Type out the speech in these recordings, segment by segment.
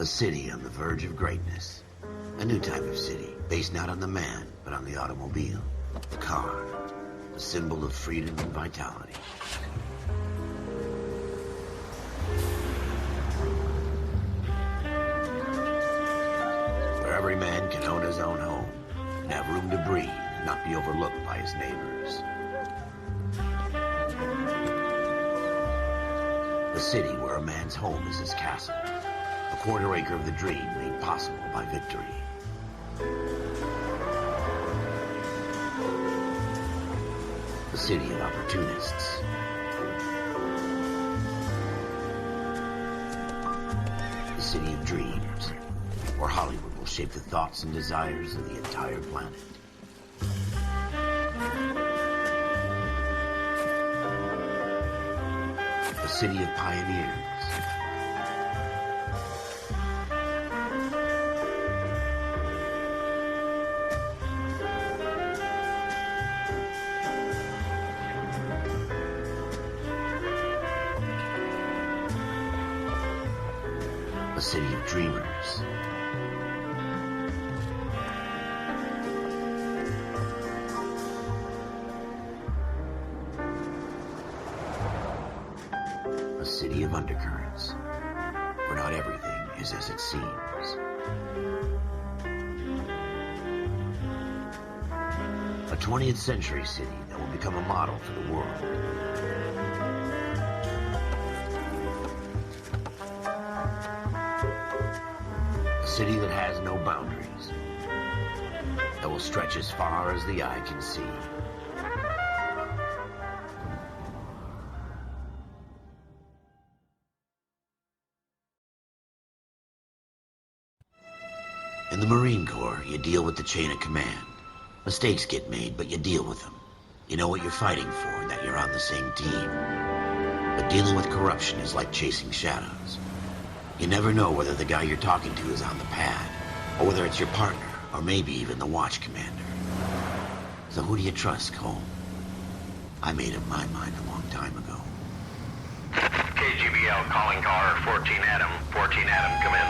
A city on the verge of greatness. A new type of city, based not on the man, but on the automobile. The car. The symbol of freedom and vitality. Where every man can own his own home, and have room to breathe, and not be overlooked by his neighbors. A city where a man's home is his castle. A quarter acre of the dream made possible by victory. A city of opportunists. A city of dreams, where Hollywood will shape the thoughts and desires of the entire planet. A city of pioneers. A city of dreamers. A city of undercurrents, where not everything is as it seems. A 20th century city that will become a model for the world. A city that has no boundaries, that will stretch as far as the eye can see. In the Marine Corps, you deal with the chain of command. Mistakes get made, but you deal with them. You know what you're fighting for, and that you're on the same team. But dealing with corruption is like chasing shadows. You never know whether the guy you're talking to is on the pad, or whether it's your partner, or maybe even the watch commander. So who do you trust, Cole? I made up my mind a long time ago. KGBL calling car 14 Adam. 14 Adam, come in.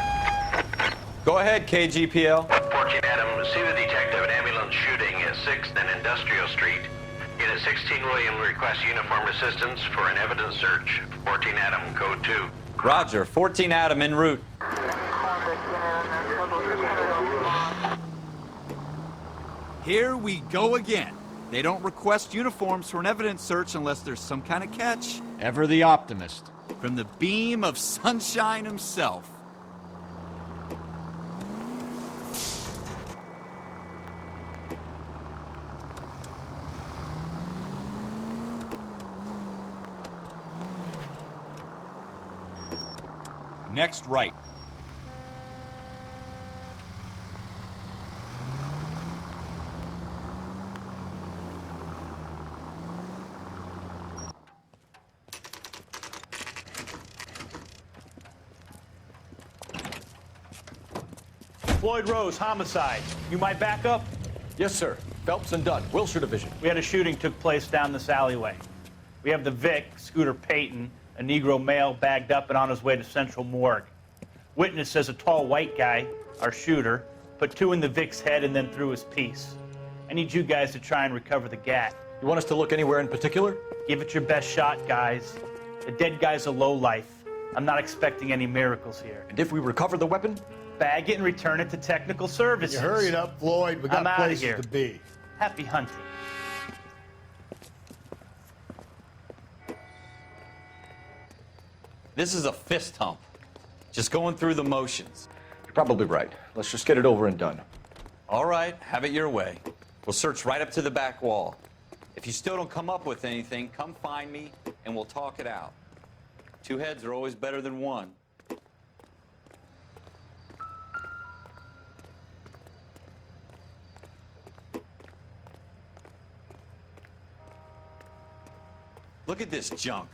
Go ahead, KGPL. 14 Adam, see the detective at ambulance shooting at 6th and Industrial Street. Unit 16 William requests uniformed assistance for an evidence search. 14 Adam, code 2. Roger, 14 Adam en route. Here we go again. They don't request uniforms for an evidence search unless there's some kind of catch. Ever the optimist. From the beam of sunshine himself. Next right. Floyd Rose, homicide. You might back up? Yes, sir. Phelps and Dunn, Wilshire Division. We had a shooting took place down this alleyway. We have the Vic, Scooter Payton, a Negro male bagged up and on his way to Central Morgue. Witness says a tall white guy, our shooter, put 2 in the Vic's head and then threw his piece. I need you guys to try and recover the gat. You want us to look anywhere in particular? Give it your best shot, guys. The dead guy's a lowlife. I'm not expecting any miracles here. And if we recover the weapon? Bag it and return it to technical services. You hurry it up, Floyd. We got I'm outta places here. to be. Happy hunting. This is a fist hump. Just going through the motions. You're probably right. Let's just get it over and done. All right, have it your way. We'll search right up to the back wall. If you still don't come up with anything, come find me and we'll talk it out. 2 heads are always better than 1. Look at this junk.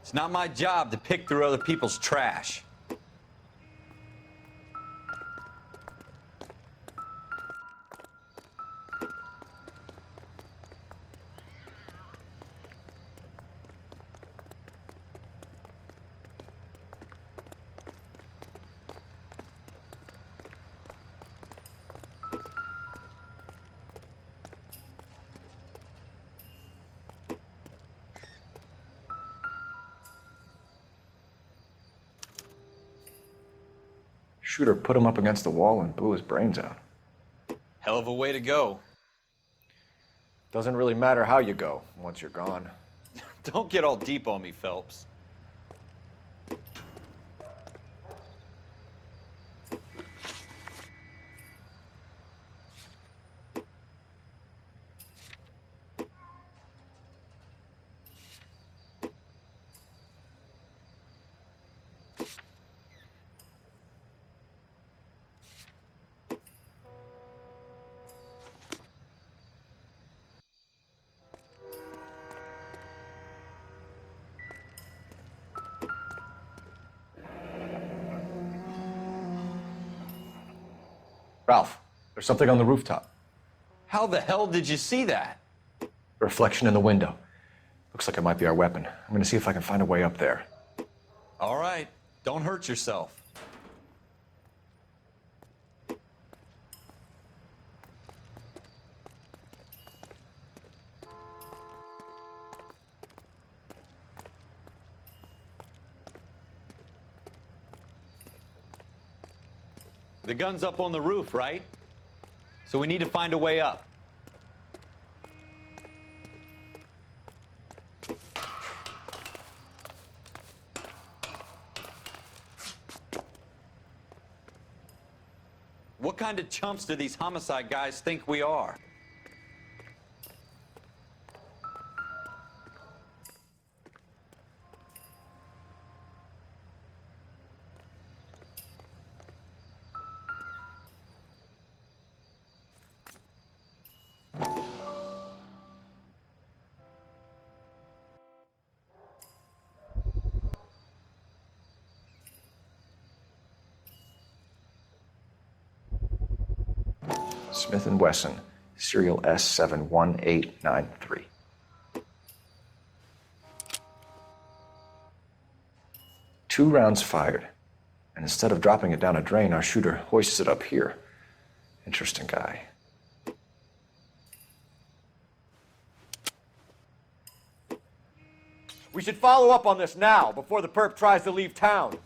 It's not my job to pick through other people's trash. Shooter put him up against the wall and blew his brains out. Hell of a way to go. Doesn't really matter how you go once you're gone. Don't get all deep on me, Phelps. Ralph, there's something on the rooftop. How the hell did you see that? A reflection in the window. Looks like it might be our weapon. I'm gonna see if I can find a way up there. All right, don't hurt yourself. The gun's up on the roof, right? So we need to find a way up. What kind of chumps do these homicide guys think we are? Smith & Wesson, serial S71893. Two rounds fired, and instead of dropping it down a drain, our shooter hoists it up here. Interesting guy. We should follow up on this now, before the perp tries to leave town.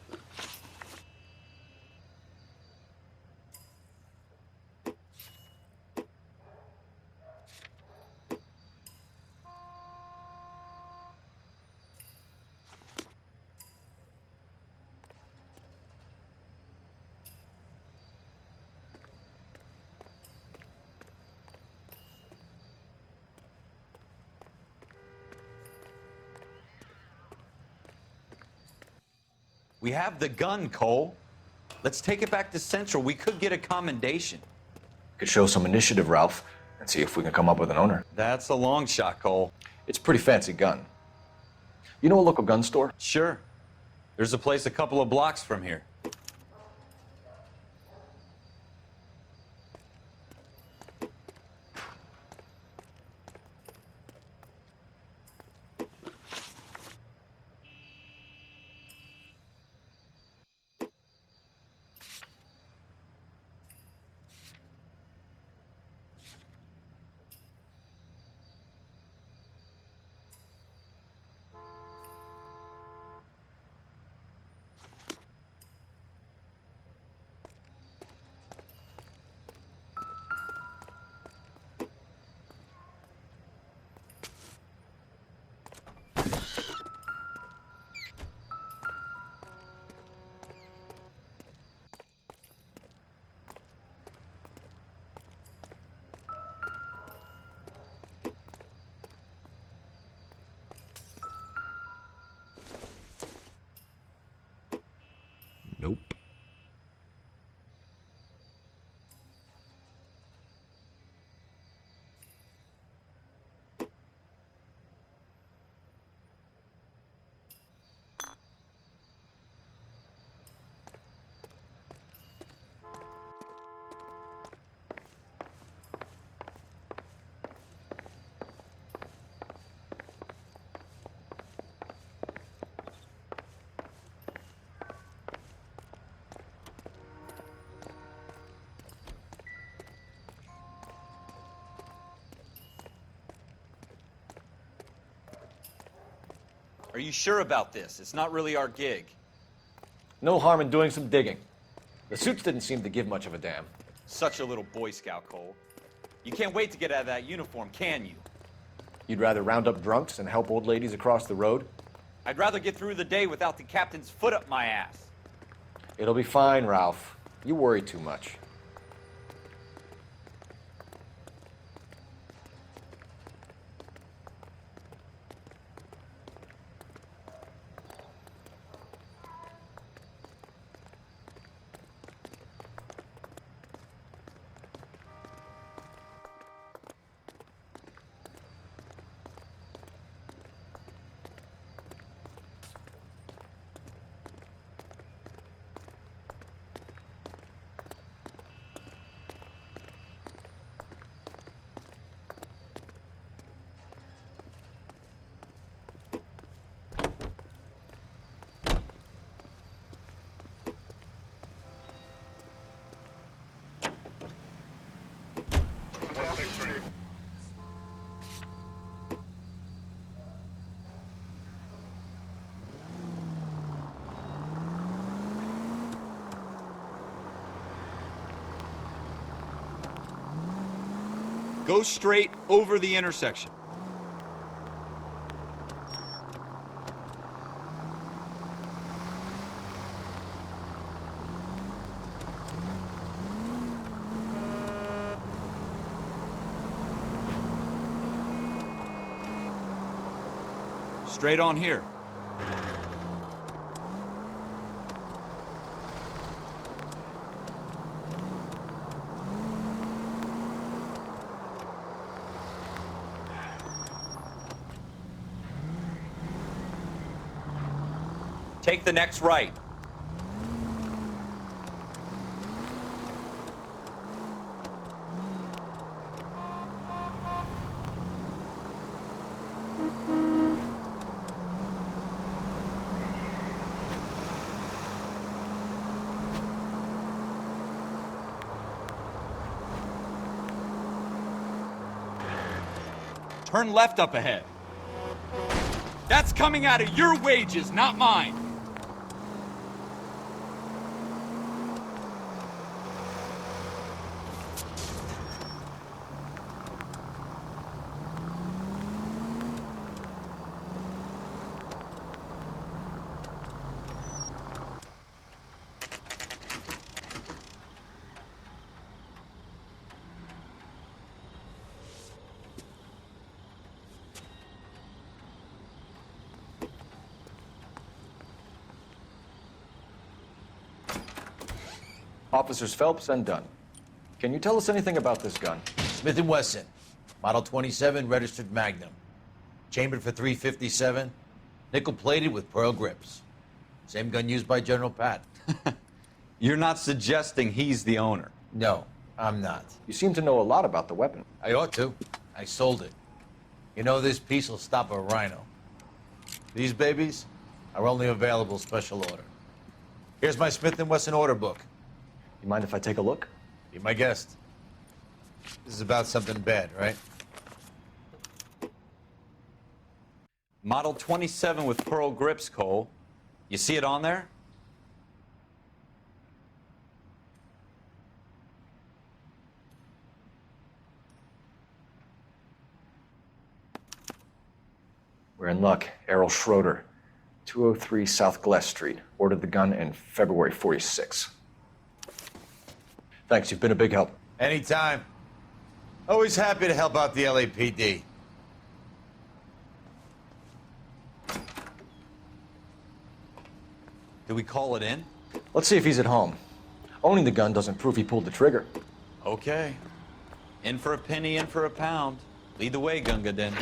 We have the gun, Cole. Let's take it back to Central. We could get a commendation. Could show some initiative, Ralph, and see if we can come up with an owner. That's a long shot, Cole. It's a pretty fancy gun. You know a local gun store? Sure. There's a place a couple of blocks from here. Nope. Are you sure about this? It's not really our gig. No harm in doing some digging. The suits didn't seem to give much of a damn. Such a little Boy Scout, Cole. You can't wait to get out of that uniform, can you? You'd rather round up drunks and help old ladies across the road? I'd rather get through the day without the captain's foot up my ass. It'll be fine, Ralph. You worry too much. Go straight over the intersection. Straight on here. Take the next right. Turn left up ahead. That's coming out of your wages, not mine. Officers Phelps and Dunn. Can you tell us anything about this gun? Smith & Wesson, Model 27, registered Magnum. Chambered for .357, nickel-plated with pearl grips. Same gun used by General Pat. You're not suggesting he's the owner. No, I'm not. You seem to know a lot about the weapon. I ought to. I sold it. You know, this piece will stop a rhino. These babies are only available special order. Here's my Smith & Wesson order book. You mind if I take a look? Be my guest. This is about something bad, right? Model 27 with pearl grips, Cole. You see it on there? We're in luck. Errol Schroeder, 203 South Glass Street. Ordered the gun in February '46. Thanks, you've been a big help. Anytime. Always happy to help out the LAPD. Do we call it in? Let's see if he's at home. Owning the gun doesn't prove he pulled the trigger. Okay. In for a penny, in for a pound. Lead the way, Gunga Din.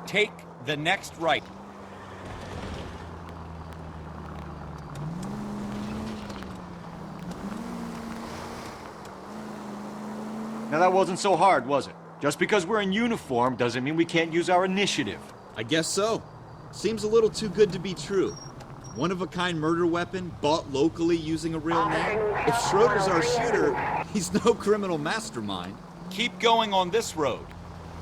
Take the next right. Now that wasn't so hard, was it? Just because we're in uniform doesn't mean we can't use our initiative. I guess so. Seems a little too good to be true. one-of-a-kind murder weapon bought locally using a real name? If Schroeder's our shooter, he's no criminal mastermind. Keep going on this road.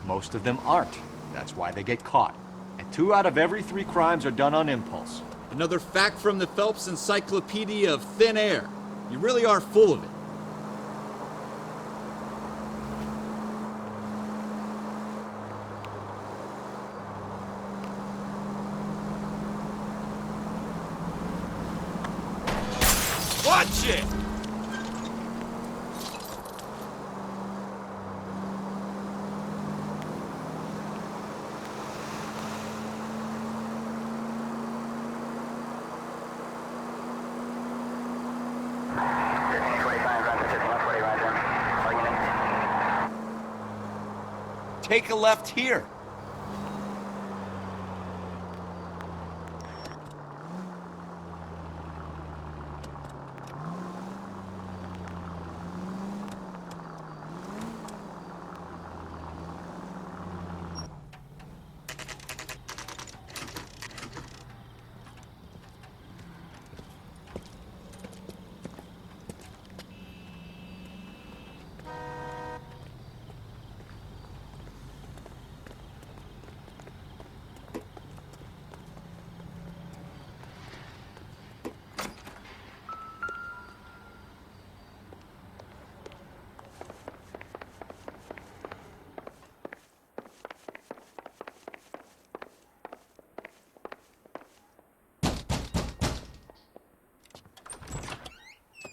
Most of them aren't. That's why they get caught. And 2 out of every 3 crimes are done on impulse. Another fact from the Phelps Encyclopedia of Thin Air. You really are full of it. Watch it! Take a left here.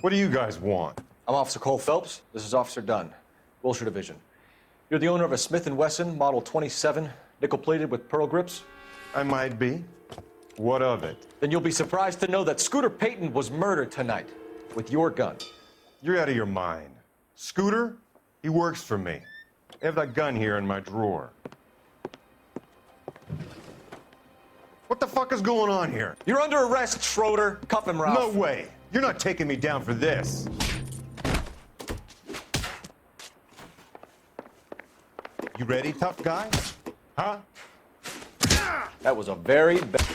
What do you guys want? I'm Officer Cole Phelps. This is Officer Dunn, Wilshire Division. You're the owner of a Smith & Wesson Model 27, nickel-plated with pearl grips? I might be. What of it? Then you'll be surprised to know that Scooter Payton was murdered tonight with your gun. You're out of your mind. Scooter? He works for me. I have that gun here in my drawer. What the fuck is going on here? You're under arrest, Schroeder. Cuff him, Ralph. No way. You're not taking me down for this. You ready, tough guy? Huh? That was a very bad...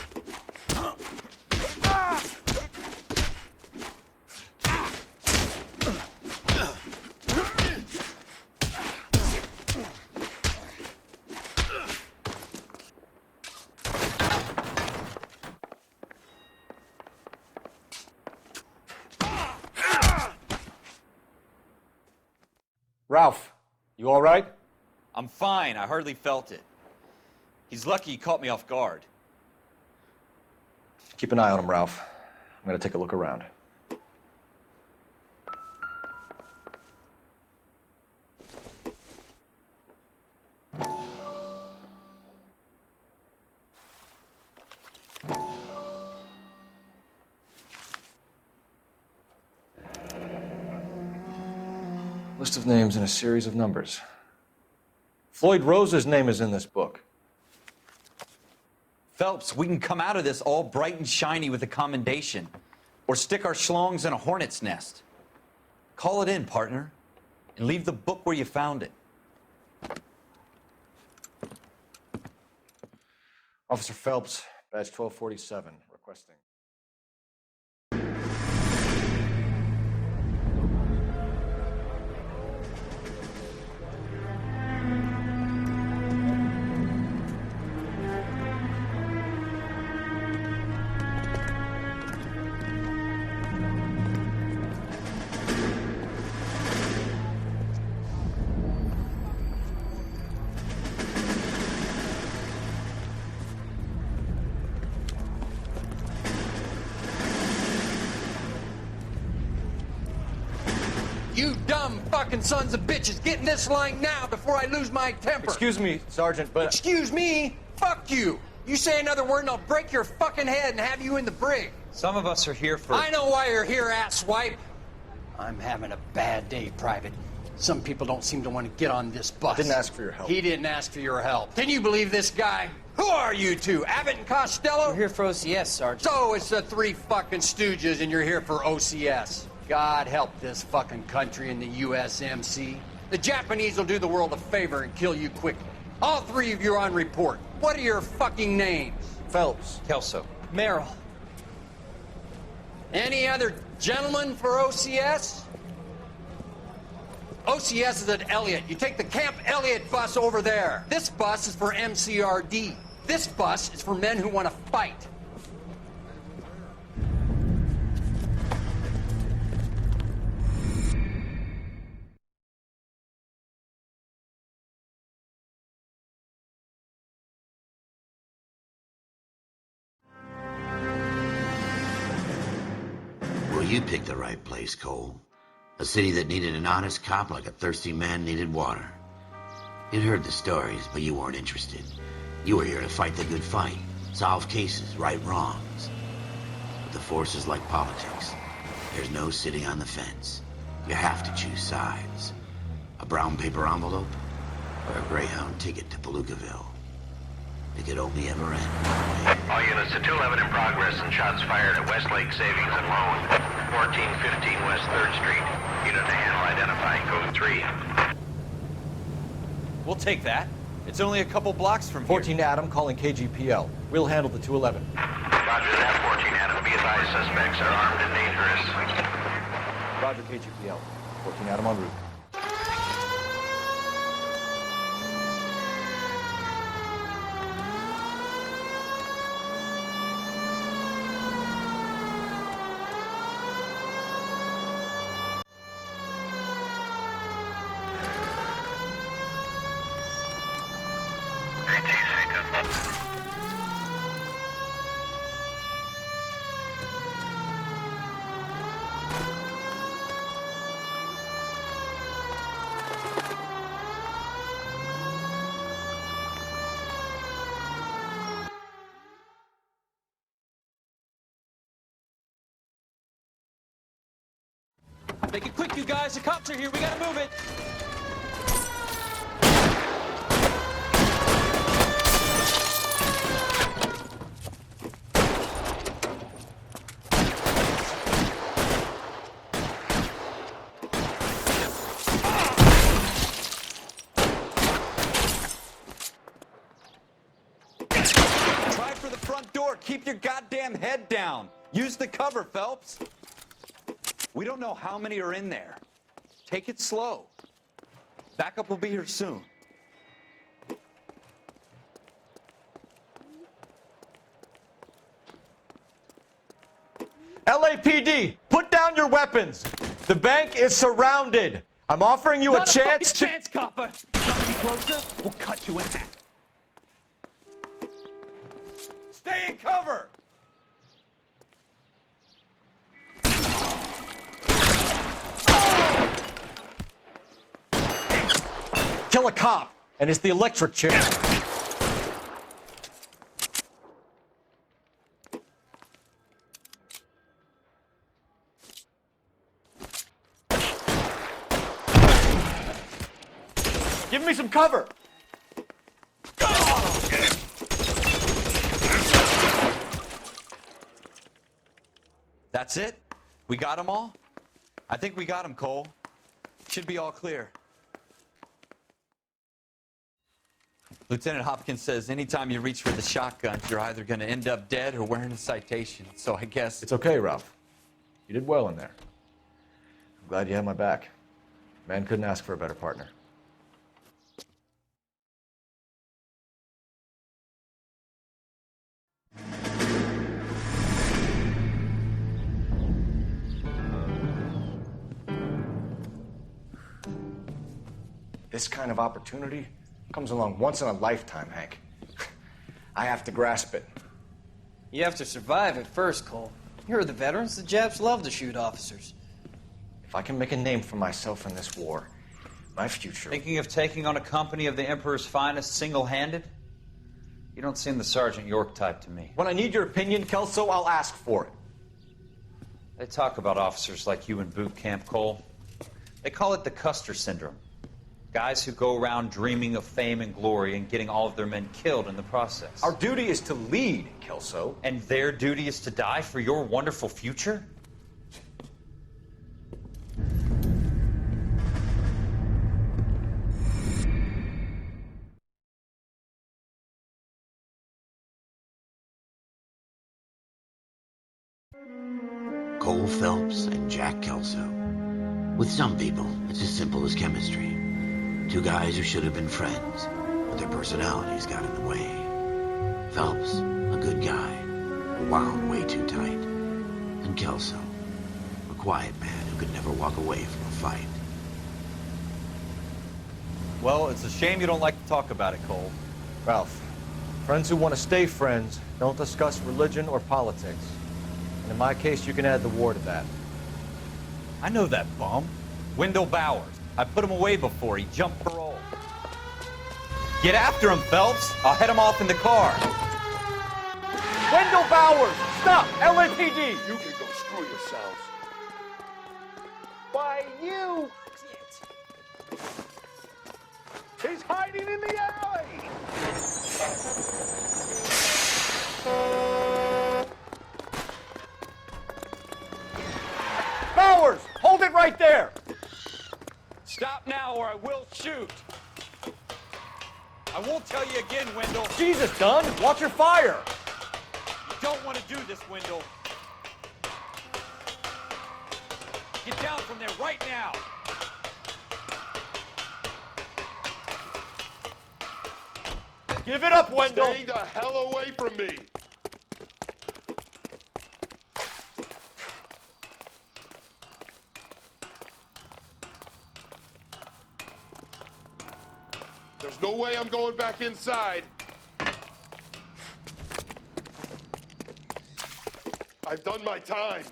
Ralph, you all right? I'm fine. I hardly felt it. He's lucky he caught me off guard. Keep an eye on him, Ralph. I'm gonna take a look around. List of names and a series of numbers. Floyd Rose's name is in this book. Phelps, we can come out of this all bright and shiny with a commendation, or stick our schlongs in a hornet's nest. Call it in, partner, and leave the book where you found it. Officer Phelps, badge 1247, requesting. You dumb fucking sons of bitches, get in this line now before I lose my temper. Excuse me, Sergeant, but... Excuse me? Fuck you. You say another word and I'll break your fucking head and have you in the brig. Some of us are here for... I know why you're here, asswipe. I'm having a bad day, Private. Some people don't seem to want to get on this bus. Didn't ask for your help. He didn't ask for your help. Can you believe this guy? Who are you two, Abbott and Costello? We're here for OCS, Sergeant. So it's the three fucking stooges and you're here for OCS. God help this fucking country and the USMC. The Japanese will do the world a favor and kill you quickly. All three of you are on report. What are your fucking names? Phelps. Kelso. Merrill. Any other gentlemen for OCS? OCS is at Elliott. You take the Camp Elliott bus over there. This bus is for MCRD. This bus is for men who want to fight. Well, you picked the right place, Cole. A city that needed an honest cop like a thirsty man needed water. You'd heard the stories, but you weren't interested. You were here to fight the good fight, solve cases, right wrongs. But the force is like politics. There's no sitting on the fence. You have to choose sides. A brown paper envelope, or a Greyhound ticket to Palookaville. It could only ever end one way. All units to 211 in progress and shots fired at Westlake Savings and Loan, 1415 West 3rd Street. Unit to handle identify code 3. We'll take that. It's only a couple blocks from here. 14 Adam calling KGPL. We'll handle the 211. Roger that, 14 Adam. Be advised, suspects are armed and dangerous. Roger, KGPL. 14 Adam en route. Make it quick, you guys. The cops are here. We gotta move it. Try for the front door. Keep your goddamn head down. Use the cover, Phelps. We don't know how many are in there. Take it slow. Backup will be here soon. LAPD, put down your weapons. The bank is surrounded. I'm offering you a chance to... chance, copper. Come any closer, we'll cut you in half. Stay in cover! Kill a cop, and it's the electric chair. Give me some cover. That's it? We got them all? I think we got them, Cole. Should be all clear. Lieutenant Hopkins says anytime you reach for the shotguns, you're either going to end up dead or wearing a citation. So I guess... It's okay, Ralph. You did well in there. I'm glad you had my back. Man couldn't ask for a better partner. This kind of opportunity comes along once in a lifetime, Hank. I have to grasp it. You have to survive it first, Cole. Here are the veterans. The Japs love to shoot officers. If I can make a name for myself in this war, my future... Thinking of taking on a company of the Emperor's finest single-handed? You don't seem the Sergeant York type to me. When I need your opinion, Kelso, I'll ask for it. They talk about officers like you in boot camp, Cole. They call it the Custer syndrome. Guys who go around dreaming of fame and glory and getting all of their men killed in the process. Our duty is to lead, Kelso. And their duty is to die for your wonderful future? Cole Cole Phelps and Jack Kelso. With some people, it's as simple as chemistry. Two guys who should have been friends, but their personalities got in the way. Phelps, a good guy, wound way too tight. And Kelso, a quiet man who could never walk away from a fight. Well, it's a shame you don't like to talk about it, Cole. Ralph, friends who want to stay friends don't discuss religion or politics. And in my case, you can add the war to that. I know that bum. Wendell Bowers. I put him away before. He jumped parole. Get after him, Phelps. I'll head him off in the car. Wendell Bowers! Stop! LAPD! You can go screw yourselves. Why, you! He's hiding in the alley! Bowers! Hold it right there! Stop now or I will shoot. I won't tell you again, Wendell. Jesus, Dunn! Watch your fire! You don't want to do this, Wendell. Get down from there right now. Give it up, Wendell! Stay the hell away from me! There's no way I'm going back inside. I've done my time.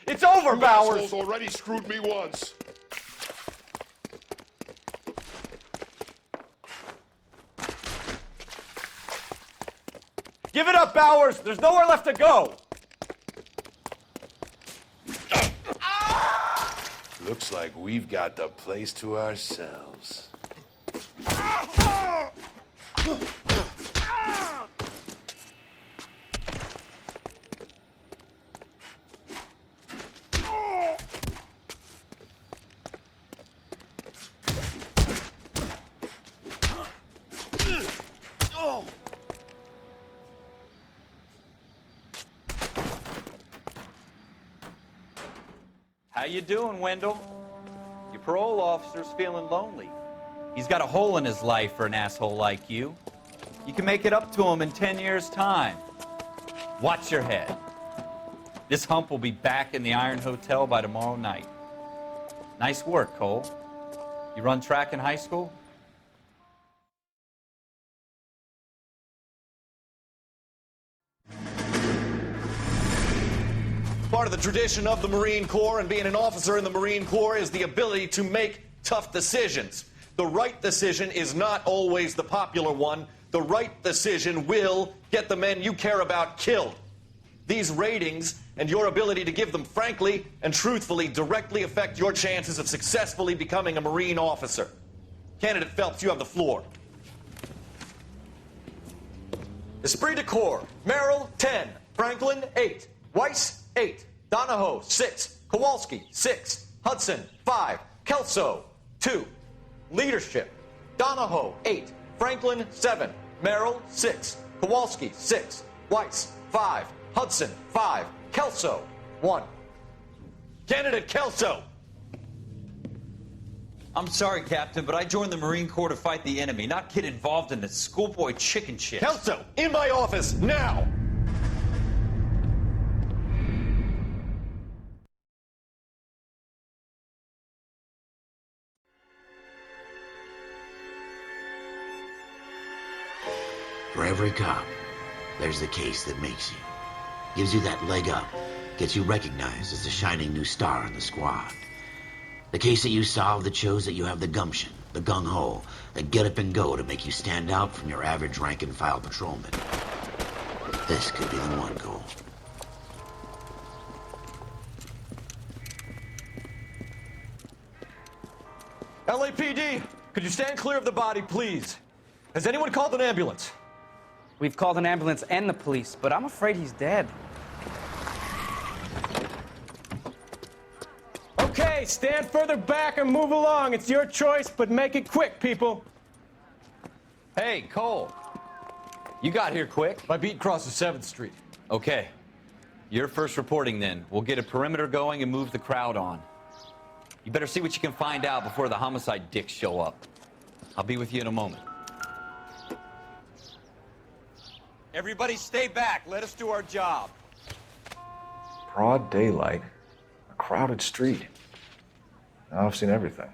It's over, You Bowers! assholes already screwed me once. Give it up, Bowers! There's nowhere left to go! Looks like we've got the place to ourselves. How you doing, Wendell? Your parole officer's feeling lonely. He's got a hole in his life for an asshole like you. You can make it up to him in 10 years' time. Watch your head. This hump will be back in the Iron Hotel by tomorrow night. Nice work, Cole. You run track in high school? Part of the tradition of the Marine Corps and being an officer in the Marine Corps is the ability to make tough decisions. The right decision is not always the popular one. The right decision will get the men you care about killed. These ratings and your ability to give them frankly and truthfully directly affect your chances of successfully becoming a Marine officer. Candidate Phelps, you have the floor. Esprit de Corps, Merrill, 10. Franklin, 8. Weiss, 8. Donahoe, 6. Kowalski, 6. Hudson, 5. Kelso, 2. Leadership, Donahoe, 8. Franklin, 7. Merrill, 6. Kowalski, 6. Weiss, 5. Hudson, 5. Kelso, 1. Candidate Kelso. I'm sorry, Captain, but I joined the Marine Corps to fight the enemy, not get involved in the schoolboy chicken shit. Kelso, in my office, now! For every cop, there's the case that makes you. Gives you that leg up, gets you recognized as the shining new star in the squad. The case that you solve that shows that you have the gumption, the gung-ho, the get up and go to make you stand out from your average rank-and-file patrolman. This could be the one, Cole. LAPD, could you stand clear of the body, please? Has anyone called an ambulance? We've called an ambulance and the police, but I'm afraid he's dead. Okay, stand further back and move along. It's your choice, but make it quick, people. Hey, Cole. You got here quick. My beat crosses 7th Street. Okay. You're first reporting then. We'll get a perimeter going and move the crowd on. You better see what you can find out before the homicide dicks show up. I'll be with you in a moment. Everybody stay back. Let us do our job. Broad daylight, a crowded street. Now I've seen everything.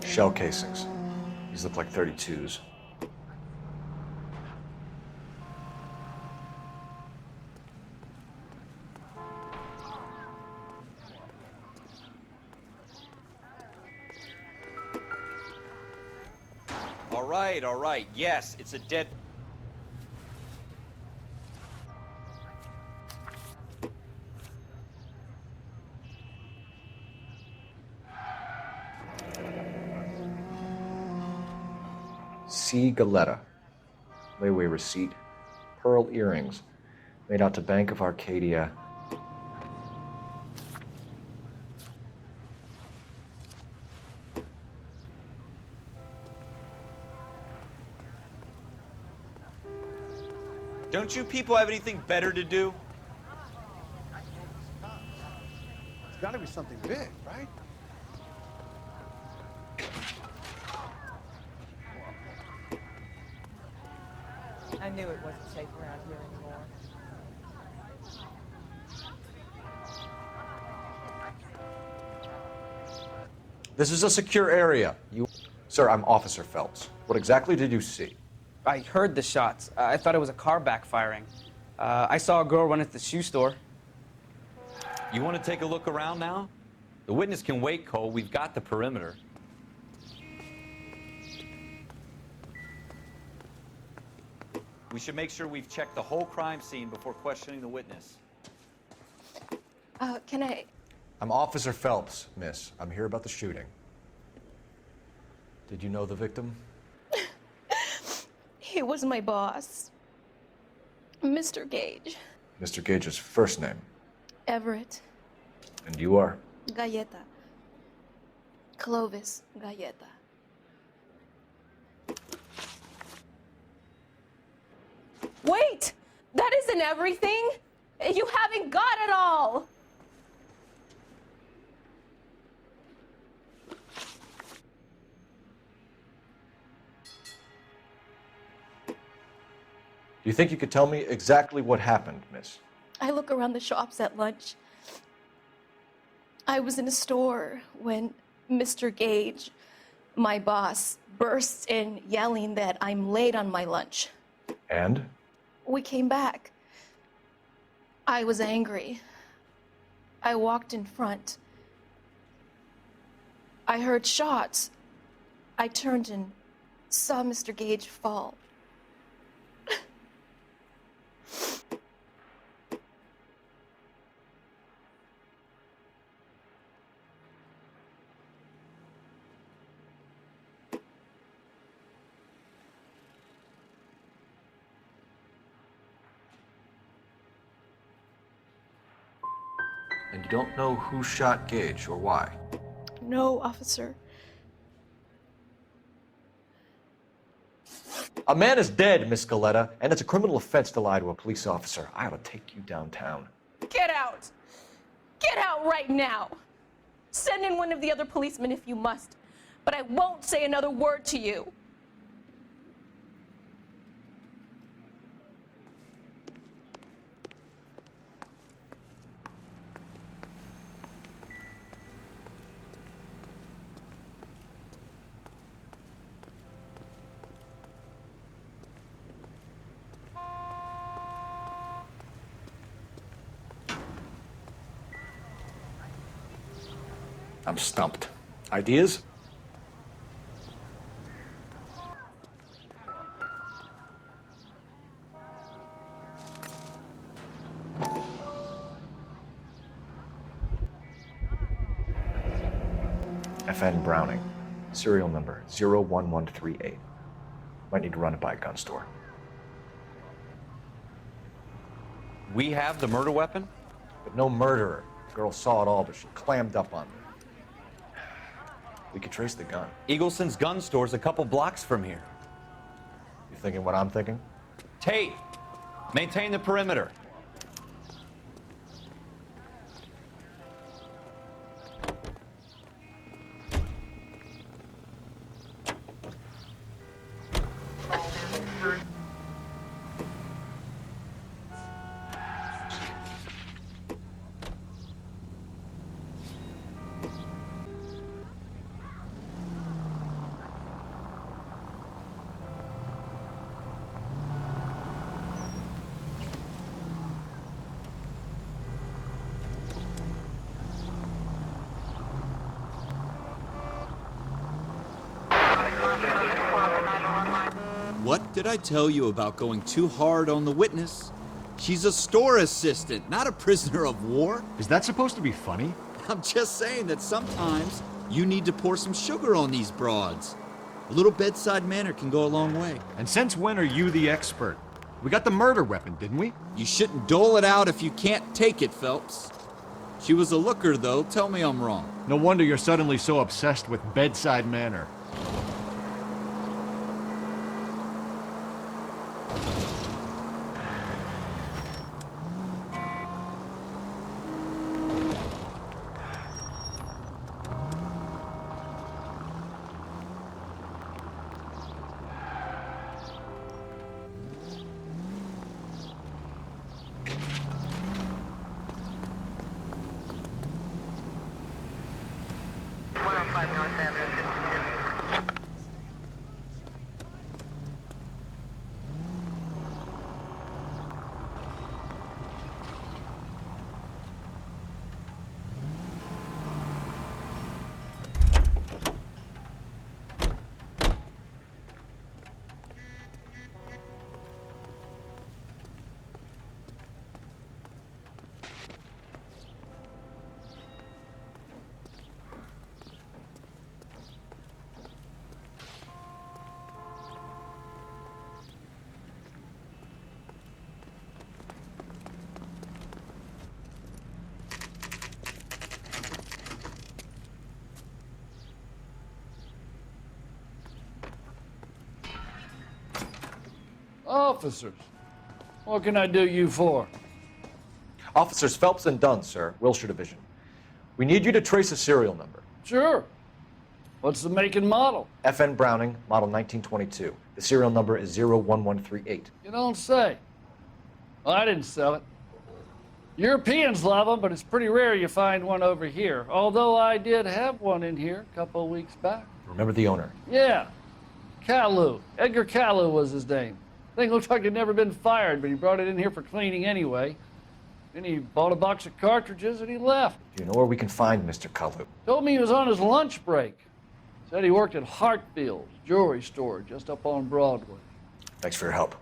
Shell casings. These look like 32s. All right. Yes, it's a dead... C. Galetta. Layaway receipt. Pearl earrings. Made out to Bank of Arcadia. Don't you people have anything better to do? It's gotta be something big, right? I knew it wasn't safe around here anymore. This is a secure area. Sir, I'm Officer Phelps. What exactly did you see? I heard the shots. I thought it was a car backfiring. I saw a girl run at the shoe store. You want to take a look around now? The witness can wait, Cole. We've got the perimeter. We should make sure we've checked the whole crime scene before questioning the witness. Can I... I'm Officer Phelps, miss. I'm here about the shooting. Did you know the victim? He was my boss. Mr. Gage. Mr. Gage's first name. Everett. And you are? Galleta. Clovis Galleta. Wait! That isn't everything! You haven't got it all! Do you think you could tell me exactly what happened, miss? I look around the shops at lunch. I was in a store when Mr. Gage, my boss, bursts in yelling that I'm late on my lunch. And? We came back. I was angry. I walked in front. I heard shots. I turned and saw Mr. Gage fall. And you don't know who shot Gage or why? No, officer. A man is dead, Miss Galletta, and it's a criminal offense to lie to a police officer. I ought to take you downtown. Get out! Get out right now! Send in one of the other policemen if you must. but I won't say another word to you. I'm stumped. Ideas? FN Browning. Serial number 01138. Might need to run it by a gun store. We have the murder weapon? But no murderer. The girl saw it all, but she clammed up on me. We could trace the gun. Eagleson's gun store's a couple blocks from here. You thinking what I'm thinking? Tate, maintain the perimeter. What did I tell you about going too hard on the witness? She's a store assistant, not a prisoner of war. Is that supposed to be funny? I'm just saying that sometimes you need to pour some sugar on these broads. A little bedside manner can go a long way. And since when are you the expert? We got the murder weapon, didn't we? You shouldn't dole it out if you can't take it, Phelps. She was a looker, though. Tell me I'm wrong. No wonder you're suddenly so obsessed with bedside manner. Officers, what can I do you for? Officers Phelps and Dunn, sir, Wilshire Division. We need you to trace a serial number. Sure. What's the make and model? FN Browning, model 1922. The serial number is 01138. You don't say. Well, I didn't sell it. Europeans love them, but it's pretty rare you find one over here. Although I did have one in here a couple of weeks back. Remember the owner? Yeah. Caillou. Edgar Caillou was his name. Thing looked like it'd never been fired, but he brought it in here for cleaning anyway. Then he bought a box of cartridges and he left. Do you know where we can find Mr. Caillou? Told me he was on his lunch break. Said he worked at Hartfield's jewelry store just up on Broadway. Thanks for your help.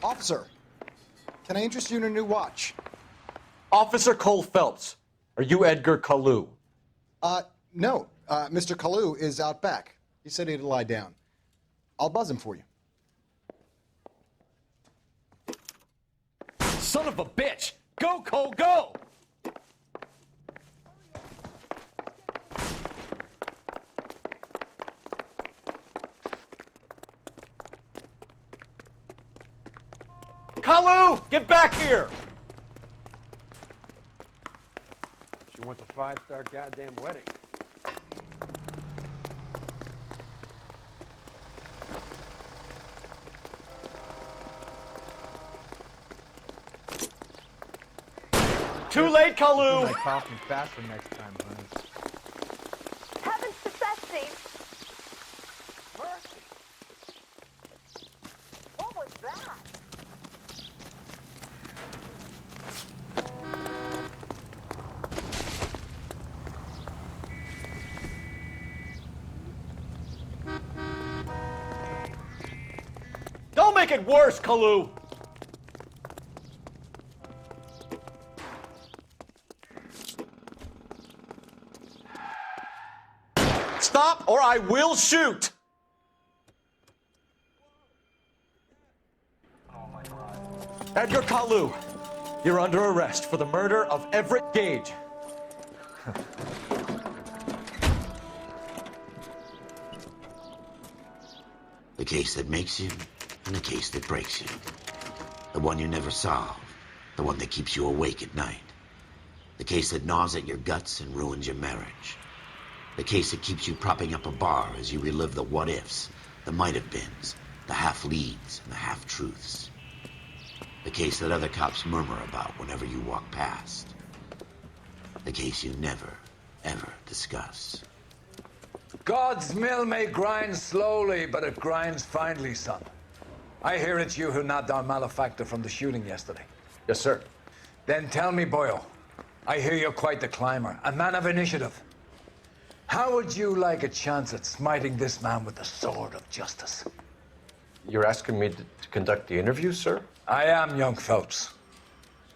Officer, can I interest you in a new watch? Officer Cole Phelps, are you Edgar Kalu? No. Mr. Kalu is out back. He said he'd lie down. I'll buzz him for you. Son of a bitch! Go, Cole, go! Kalu, get back here! She wants a 5-star goddamn wedding. Too late, Kalu! My coffee faster next time, honey. Heavens to Betsy! Mercy! What was that? Don't make it worse, Kalu! Stop or I will shoot! Edgar Kalu, you're under arrest for the murder of Everett Gage. The case that makes you, and the case that breaks you. The one you never solve, the one that keeps you awake at night. The case that gnaws at your guts and ruins your marriage. The case that keeps you propping up a bar as you relive the what-ifs, the might-have-beens, the half-leads, and the half-truths. The case that other cops murmur about whenever you walk past. The case you never, ever discuss. God's mill may grind slowly, but it grinds finely, son. I hear it's you who nabbed our malefactor from the shooting yesterday. Yes, sir. Then tell me, boyo, I hear you're quite the climber, a man of initiative. How would you like a chance at smiting this man with the sword of justice? You're asking me to conduct the interview, sir? I am, young Phelps.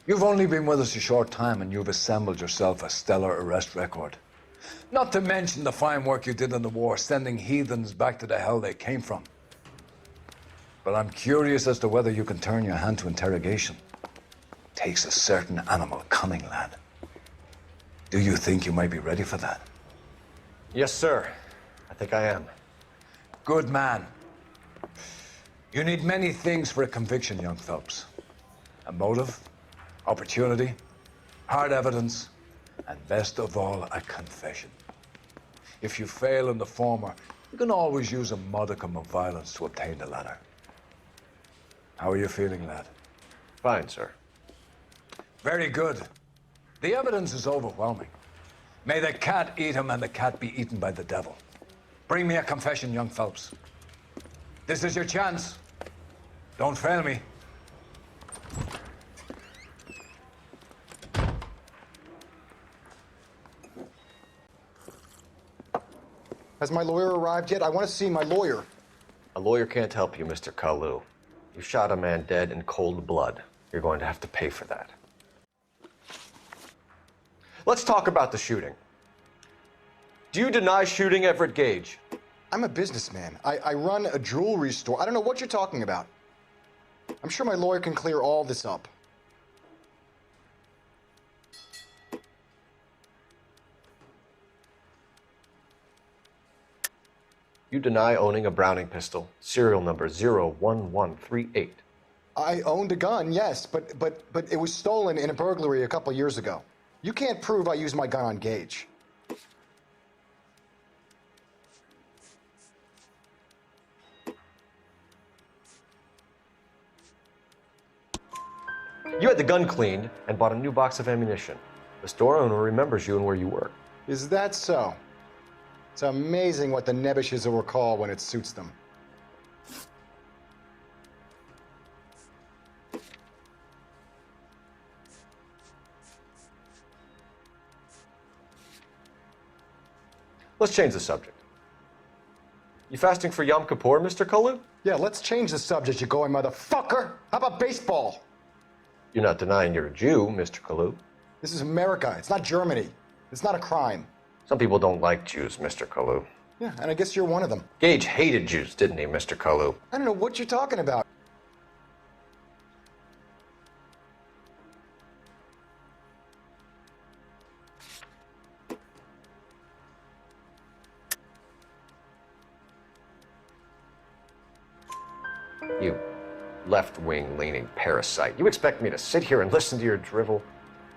You've only been with us a short time and you've assembled yourself a stellar arrest record. Not to mention the fine work you did in the war, sending heathens back to the hell they came from. But I'm curious as to whether you can turn your hand to interrogation. Takes a certain animal cunning, lad. Do you think you might be ready for that? Yes, sir. I think I am. Good man. You need many things for a conviction, young Phelps. A motive, opportunity, hard evidence, and best of all, a confession. If you fail in the former, you can always use a modicum of violence to obtain the latter. How are you feeling, lad? Fine, sir. Very good. The evidence is overwhelming. May the cat eat him and the cat be eaten by the devil. Bring me a confession, young Phelps. This is your chance. Don't fail me. Has my lawyer arrived yet? I want to see my lawyer. A lawyer can't help you, Mr. Kalu. You shot a man dead in cold blood. You're going to have to pay for that. Let's talk about the shooting. Do you deny shooting Everett Gage? I'm a businessman. I run a jewelry store. I don't know what you're talking about. I'm sure my lawyer can clear all this up. You deny owning a Browning pistol, serial number 01138. I owned a gun, yes, but it was stolen in a burglary a couple years ago. You can't prove I used my gun on Gage. You had the gun cleaned and bought a new box of ammunition. The store owner remembers you and where you work. Is that so? It's amazing what the nebbishes will recall when it suits them. Let's change the subject. You fasting for Yom Kippur, Mr. Kalu? Yeah, let's change the subject, you going motherfucker. How about baseball? You're not denying you're a Jew, Mr. Kalu. This is America. It's not Germany. It's not a crime. Some people don't like Jews, Mr. Kalu. Yeah, and I guess you're one of them. Gage hated Jews, didn't he, Mr. Kalu? I don't know what you're talking about. You left-wing leaning parasite. You expect me to sit here and listen to your drivel?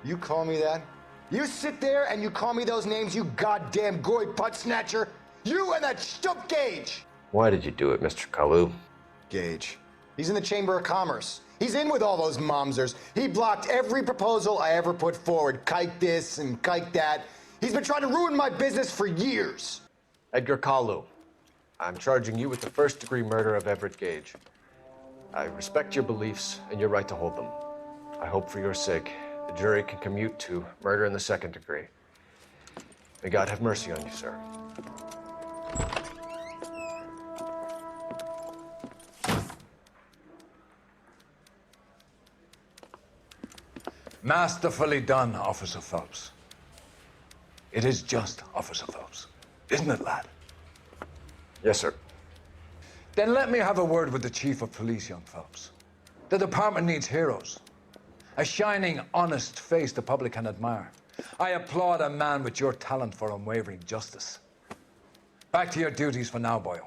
You call me that? You sit there and you call me those names, you goddamn goy putt snatcher? You and that stup Gage! Why did you do it, Mr. Kalu? Gage. He's in the Chamber of Commerce. He's in with all those momsers. He blocked every proposal I ever put forward. Kike this and kike that. He's been trying to ruin my business for years. Edgar Kalu, I'm charging you with the first-degree murder of Everett Gage. I respect your beliefs and your right to hold them. I hope for your sake the jury can commute to murder in the second degree. May God have mercy on you, sir. Masterfully done, Officer Phelps. It is just Officer Phelps, isn't it, lad? Yes, sir. Then let me have a word with the Chief of Police, young Phelps. The department needs heroes. A shining, honest face the public can admire. I applaud a man with your talent for unwavering justice. Back to your duties for now, boyo.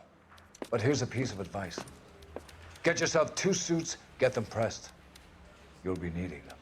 But here's a piece of advice. Get yourself 2 suits, get them pressed. You'll be needing them.